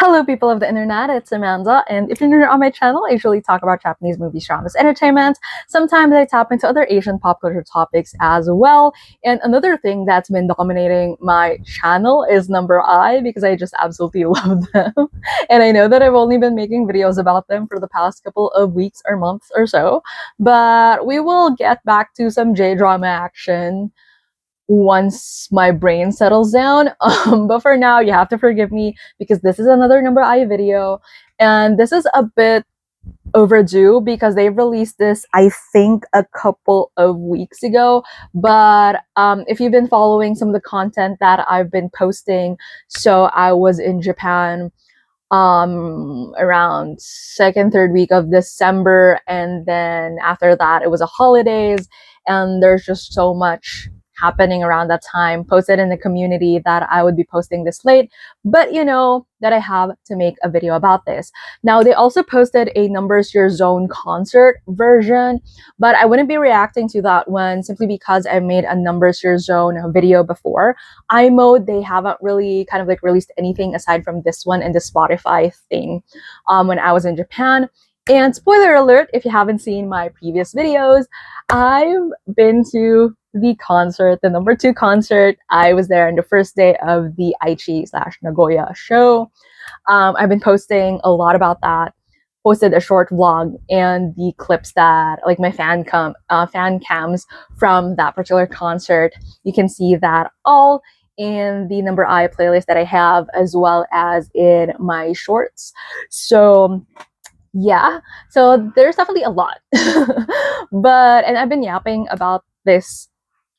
Hello people of the internet, it's Amanda, and if you're new on my channel, I usually talk about Japanese movies, dramas, entertainment. Sometimes I tap into other Asian pop culture topics as well. And another thing that's been dominating my channel is No.II, because I just absolutely love them. And I know that I've only been making videos about them for the past couple of weeks or months or so, but we will get back to some J-drama action once my brain settles down. But for now, you have to forgive me because this is another No.II video, and this is a bit overdue because they released this, I think, a couple of weeks ago. But if you've been following some of the content that I've been posting, so I was in Japan around third week of December, and then after that it was a holidays, and there's just so much happening around that time. Posted in the community that I would be posting this late, but you know that I have to make a video about this. Now, they also posted a Numbers Your Zone concert version, but I wouldn't be reacting to that one simply because I made a Numbers Your Zone video before. iMode, they haven't really kind of like released anything aside from this one and the Spotify thing when I was in Japan. And spoiler alert, if you haven't seen my previous videos, I've been to the concert, the No.II concert. I was there on the first day of the Aichi/Nagoya show. I've been posting a lot about that. Posted a short vlog and the clips that, like, my fan cams from that particular concert. You can see that all in the No.II playlist that I have, as well as in my shorts. So yeah, so there's definitely a lot. And I've been yapping about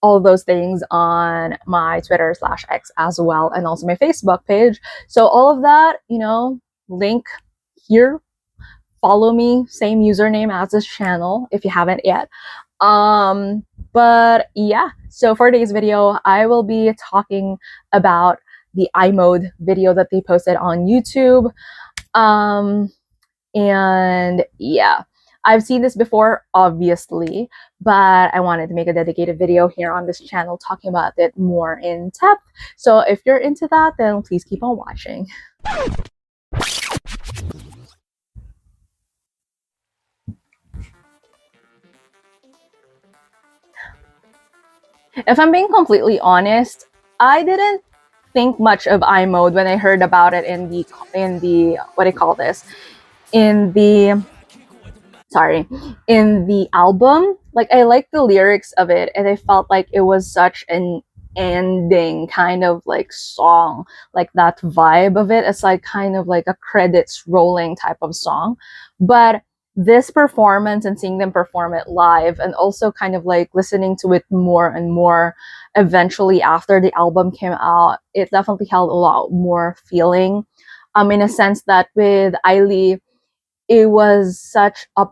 all of those things on my Twitter/X as well, and also my Facebook page. So all of that, you know, link here. Follow me, same username as this channel if you haven't yet. But yeah, so for today's video, I will be talking about the iMode video that they posted on YouTube. And yeah, I've seen this before, obviously, but I wanted to make a dedicated video here on this channel talking about it more in depth. So if you're into that, then please keep on watching. If I'm being completely honest, I didn't think much of iMode when I heard about it in the what do you call this? In the album. Like, I liked the lyrics of it, and I felt like it was such an ending kind of like song, like that vibe of it. It's like kind of like a credits rolling type of song. But this performance and seeing them perform it live, and also kind of like listening to it more and more eventually after the album came out, it definitely held a lot more feeling. In a sense that with Ailee, it was such a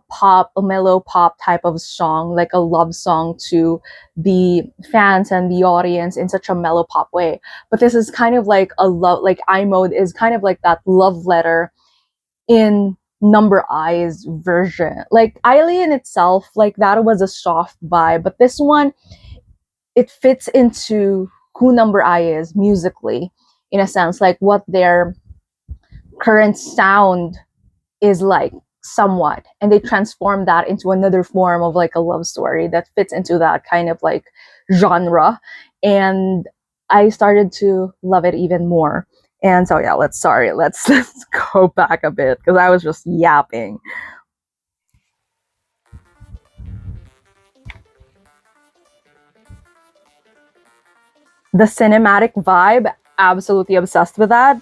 mellow pop type of song, like a love song to the fans and the audience in such a mellow pop way. But this is kind of like a love, like iMode is kind of like that love letter in No.II's version. Like Ailee in itself, like that was a soft vibe, but this one, it fits into who No.II is musically, in a sense, like what their current sound is like somewhat, and they transform that into another form of like a love story that fits into that kind of like genre, and I started to love it even more. And so yeah, let's go back a bit because I was just yapping. The cinematic vibe, absolutely obsessed with that.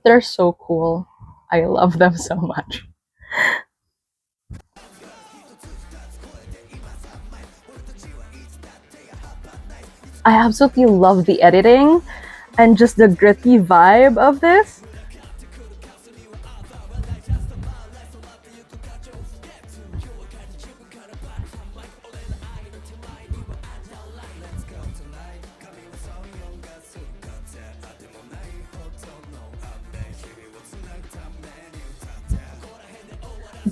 They're so cool. I love them so much. I absolutely love the editing and just the gritty vibe of this.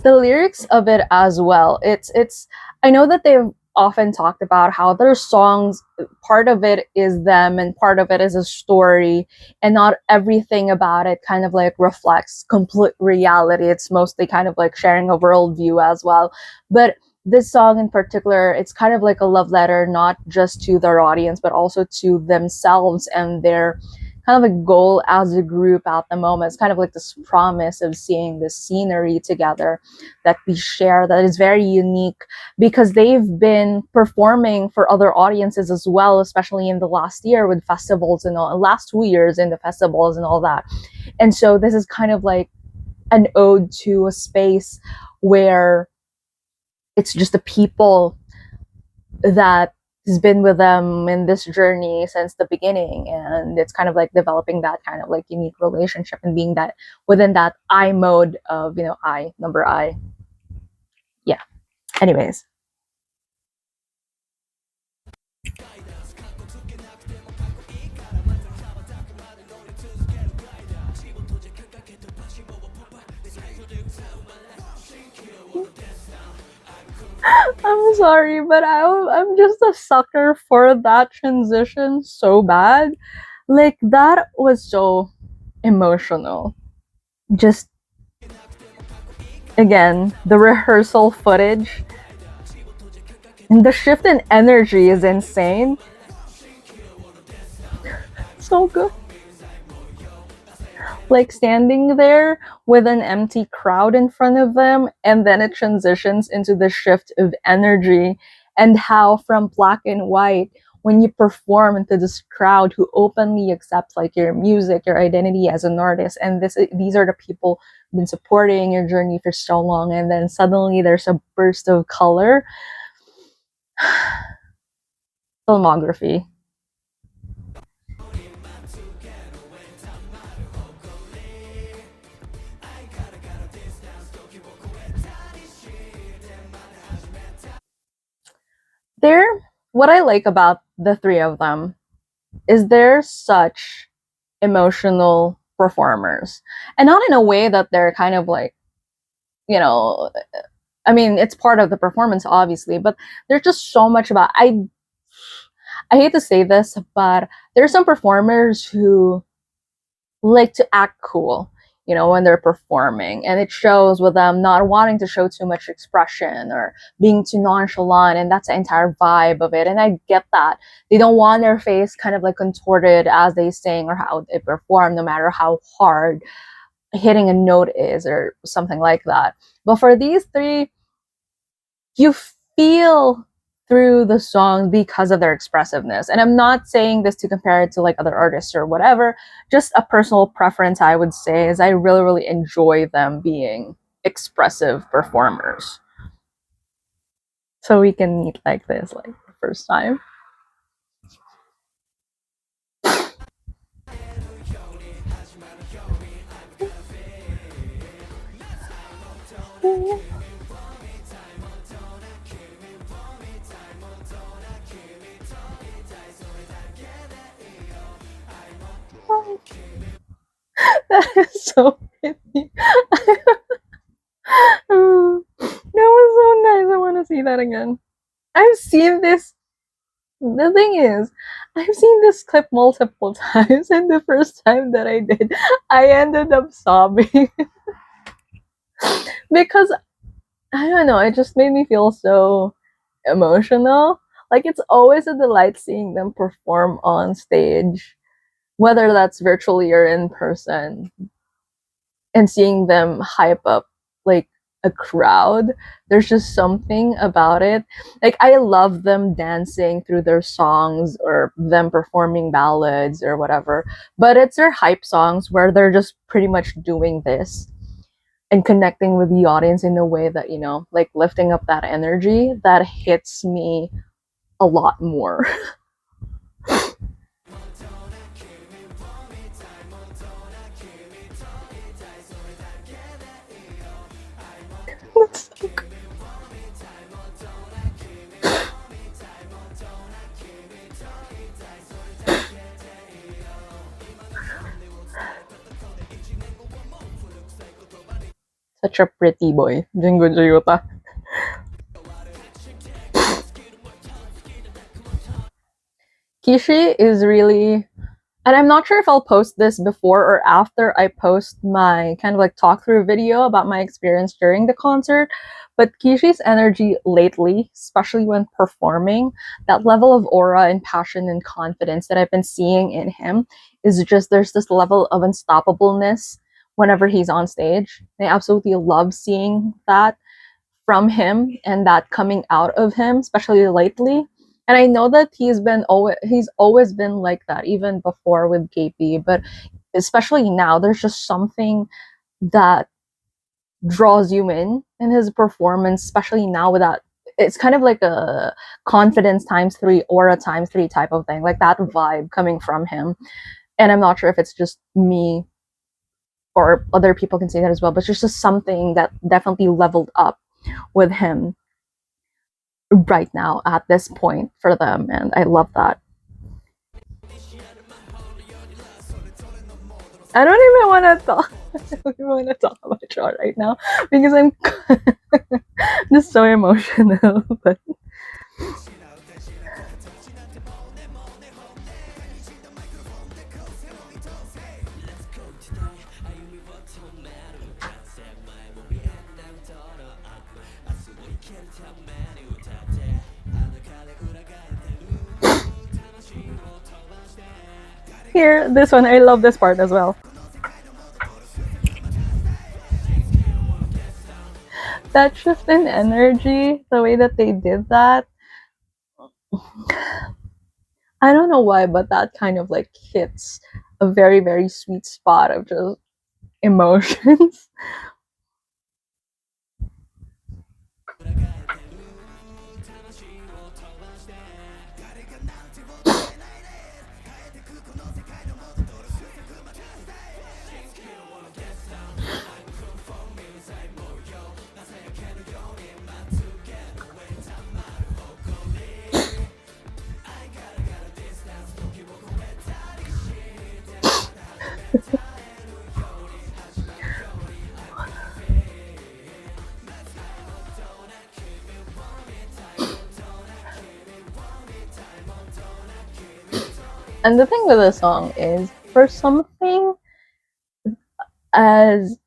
the lyrics of it as well. It's I know that they've often talked about how their songs, part of it is them and part of it is a story, and not everything about it kind of like reflects complete reality. It's mostly kind of like sharing a worldview as well. But this song in particular, it's kind of like a love letter, not just to their audience but also to themselves and their kind of a goal as a group at the moment. It's kind of like this promise of seeing the scenery together that we share that is very unique, because they've been performing for other audiences as well, especially in the last year with festivals and all, last 2 years in the festivals and all that. And so this is kind of like an ode to a space where it's just the people that has been with them in this journey since the beginning, and it's kind of like developing that kind of like unique relationship and being that within that I mode of, I number I. Yeah, anyways. I'm sorry, but I'm just a sucker for that transition so bad. Like, that was so emotional. Just, again, the rehearsal footage and the shift in energy is insane. So good. Like, standing there with an empty crowd in front of them, and then it transitions into the shift of energy, and how from black and white, when you perform into this crowd who openly accept like your music, your identity as an artist, and these are the people who've been supporting your journey for so long, and then suddenly there's a burst of color. Filmography. They're What I like about the three of them is they're such emotional performers, and not in a way that they're kind of like, you know I mean, it's part of the performance obviously, but there's just so much about, I hate to say this, but there's some performers who like to act cool, when they're performing. And it shows with them not wanting to show too much expression or being too nonchalant. And that's the entire vibe of it. And I get that. They don't want their face kind of like contorted as they sing or how they perform, no matter how hard hitting a note is or something like that. But for these three, you feel through the song because of their expressiveness. And I'm not saying this to compare it to like other artists or whatever, just a personal preference I would say is I really, really enjoy them being expressive performers. So we can meet like this, like the first time. That is so pretty. Oh, that was so nice. I want to see that again. I've seen this. The thing is, I've seen this clip multiple times, and the first time that I did, I ended up sobbing because I don't know, it just made me feel so emotional. Like, it's always a delight seeing them perform on stage, whether that's virtually or in person, and seeing them hype up like a crowd. There's just something about it. Like, I love them dancing through their songs or them performing ballads or whatever, but it's their hype songs where they're just pretty much doing this and connecting with the audience in a way that, like lifting up that energy that hits me a lot more. Such a pretty boy, Jinguji Yuta. Kishi is really, and I'm not sure if I'll post this before or after I post my kind of like talk through video about my experience during the concert, but Kishi's energy lately, especially when performing, that level of aura and passion and confidence that I've been seeing in him is just, there's this level of unstoppableness whenever he's on stage. I absolutely love seeing that from him and that coming out of him, especially lately. And I know that he's always been like that, even before with KP, but especially now, there's just something that draws you in his performance, especially now with that. It's kind of like a confidence times three, aura times three type of thing, like that vibe coming from him. And I'm not sure if it's just me or other people can say that as well, but it's just something that definitely leveled up with him right now at this point for them, and I love that. I don't even want to talk. I don't even want to talk about Shaw right now because I'm just so emotional. But here, this one, I love this part as well. That shift in energy, the way that they did that, I don't know why, but that kind of like hits a very, very sweet spot of just emotions. And the thing with this song is, for something as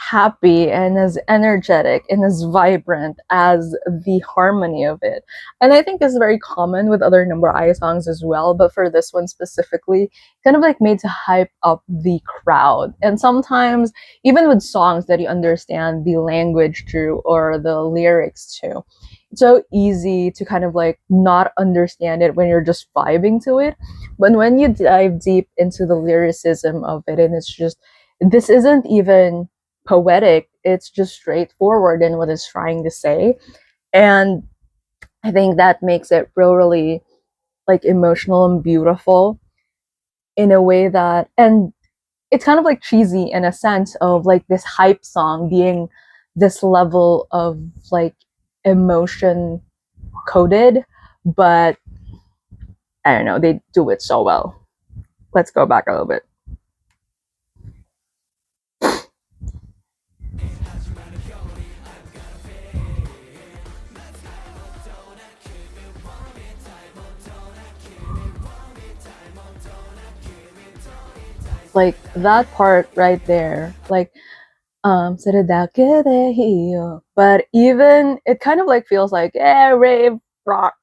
happy and as energetic and as vibrant as the harmony of it, and I think this is very common with other No.II songs as well, but for this one specifically, kind of like made to hype up the crowd. And sometimes even with songs that you understand the language to or the lyrics to, it's so easy to kind of like not understand it when you're just vibing to it. But when you dive deep into the lyricism of it, and it's just, this isn't even poetic, it's just straightforward in what it's trying to say. And I think that makes it really like emotional and beautiful in a way that, and it's kind of like cheesy in a sense of like this hype song being this level of like emotion coded, but I don't know, they do it so well. Let's go back a little bit. Like that part right there, like but even it kind of like feels like rave rock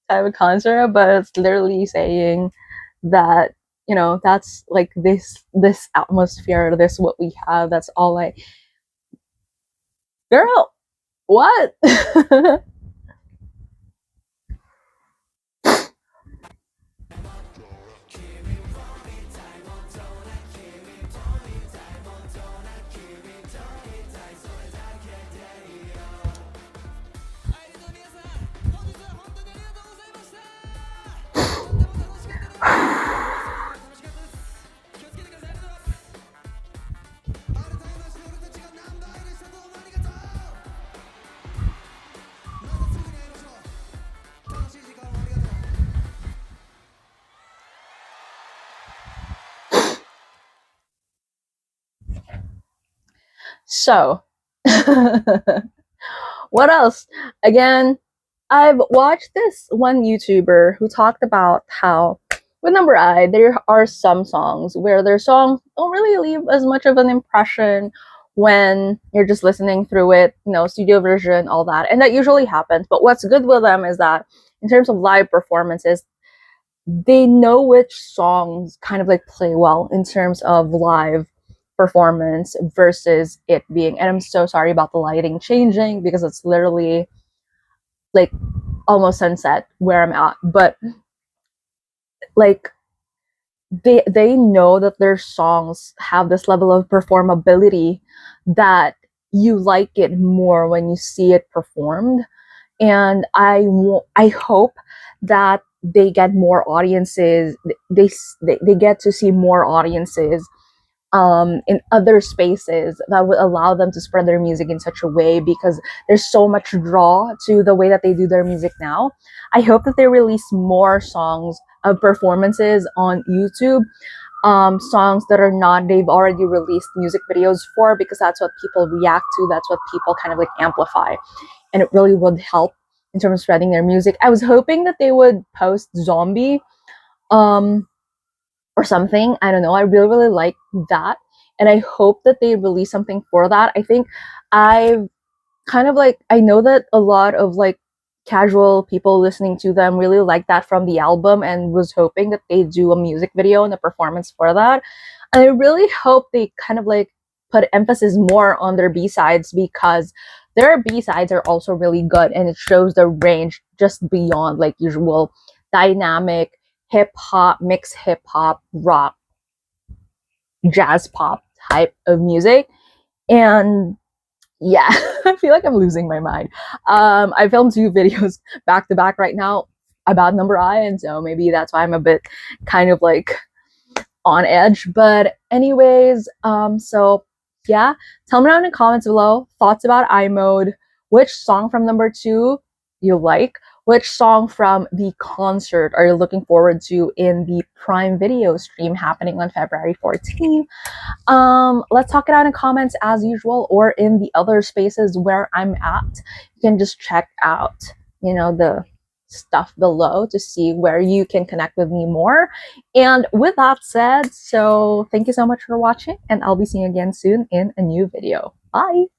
type of concert, but it's literally saying that, you know, that's like this atmosphere, this what we have, that's all I, girl, what? So What else? Again, I've watched this one YouTuber who talked about how with No.I, there are some songs where their songs don't really leave as much of an impression when you're just listening through it, you know, studio version, all that. And that usually happens. But what's good with them is that in terms of live performances, they know which songs kind of like play well in terms of live performance versus it being, and I'm so sorry about the lighting changing because it's literally like almost sunset where I'm at, but like they know that their songs have this level of performability that you like it more when you see it performed. And I hope that they get more audiences, they get to see more audiences in other spaces that would allow them to spread their music in such a way, because there's so much draw to the way that they do their music now. I hope that they release more songs of performances on YouTube, songs that are not, they've already released music videos for, because that's what people react to, that's what people kind of like amplify, and it really would help in terms of spreading their music. I was hoping that they would post Zombie or something. I don't know. I really like that. And I hope that they release something for that. I think I've kind of like, I know that a lot of like casual people listening to them really like that from the album, and was hoping that they do a music video and a performance for that. And I really hope they kind of like put emphasis more on their B-sides, because their B-sides are also really good, and it shows the range just beyond like usual dynamic hip-hop, mixed hip-hop, rock, jazz pop type of music. And yeah, I feel like I'm losing my mind. I filmed 2 videos back to back right now about No.I, and so maybe that's why I'm a bit kind of like on edge. But anyways, so yeah, tell me down in the comments below thoughts about iMode, which song from No.II you like, which song from the concert are you looking forward to in the Prime Video stream happening on February 14th. Let's talk it out in comments as usual, or in the other spaces where I'm at. You can just check out, you know, the stuff below to see where you can connect with me more. And with that said, so thank you so much for watching, and I'll be seeing you again soon in a new video. Bye!